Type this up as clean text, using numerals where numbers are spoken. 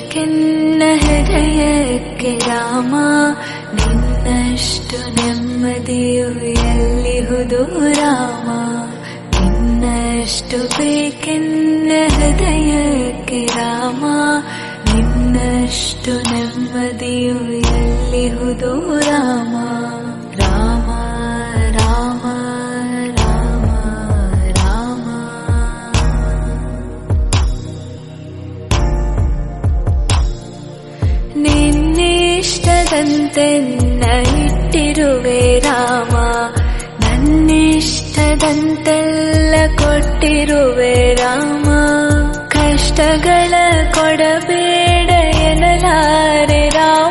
ಬೇಕೆನ್ನ ಹೃದಯಕ್ಕೆ ರಾಮ, ನಿನ್ನಷ್ಟು ನೆಮ್ಮದಿಯು ಎಲ್ಲಿಹುದು ರಾಮ. ನಿನ್ನಷ್ಟು ಬೇಕೆನ್ನ ಹೃದಯಕ್ಕೆ ರಾಮ, ನಿನ್ನಷ್ಟು ನೆಮ್ಮದಿಯು ಎಲ್ಲಿಹುದು ರಾಮ. ರಾಮ ರಾಮ ರಾಮ ರಾಮ. ನಿನ್ನಿಷ್ಟದಂತೆನ್ನ ಇಟ್ಟಿರುವೆ ರಾಮ, ನನ್ನಿಷ್ಟದಂತೆಲ್ಲ ಕೊಟ್ಟಿರುವೆ ರಾಮ. ಕಷ್ಟಗಳ ಕೊಡಬೇಡ ಎನ್ನಲಾರೆ